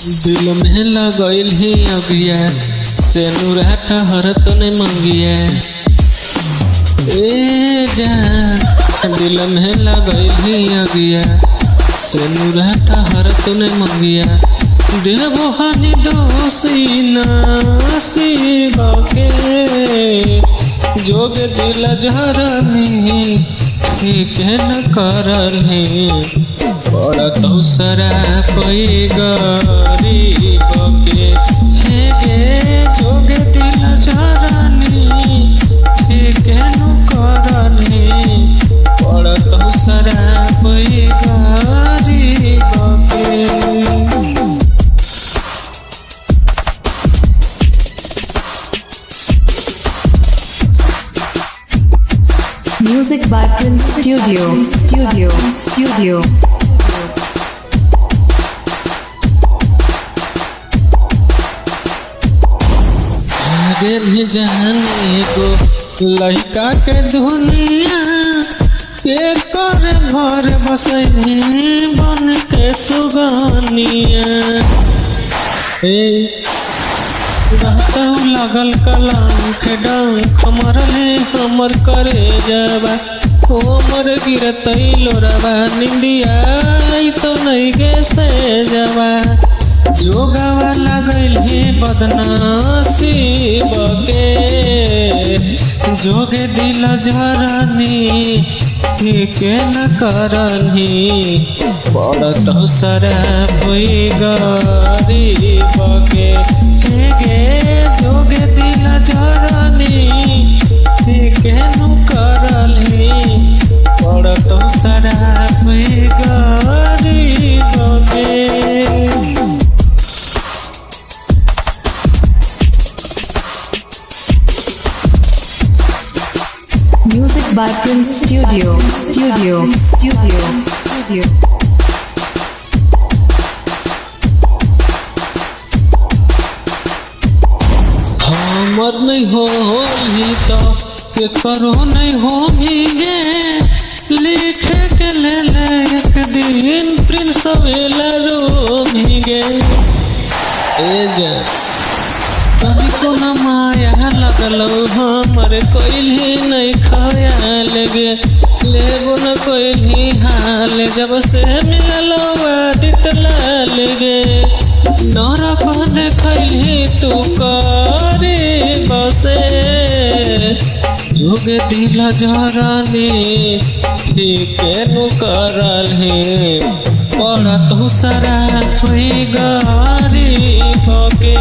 दिल में लगल ही अगिया से नुराठा हर तने मंगिया ए जान दिल में लगल ही अगिया से नुराठा हर तने मंगिया देवो हानि दोषी नसीब के जोग दिल जरनी ठीक न करल बड़ा तौसरा कोई गरीब के हे गे जोग दिल जरनी ठीक न करल बड़ा तौसरा कोई गरीब के। Music by Prince Studio. आगे भी जाने को लड़का के दुनिया के कर घर बसई बन के सुगनिया लगल कलंक डंक मरले हमर करे जाबा हमर गिरत लोरबा निंदिया तो नहीं गे से जाबा जोगावा लगल हे बदनसीब के जोगे दिल जरनी ठीक न करनी बड़ा तौसरा कोई गरीब के हे गे जोगे दिल जरनी ठीक न करनी बड़ा तौसरा कोई गरीब के। Music by Prince Studio. हमर नहीं होली तो के करो नहीं होगी गे लिख के ले एक दिन प्रिंस वेला रोमी गे ए जा कभी को न माया लगलो हमर कोइली नहीं खयाल गे लेबो न कोइली हाल जब से मिललो आदित लाल गे नरक देखली तू करे बसे जोग दिल जरनी ठीक न करल बड़ा तौसरा कोई गरीब के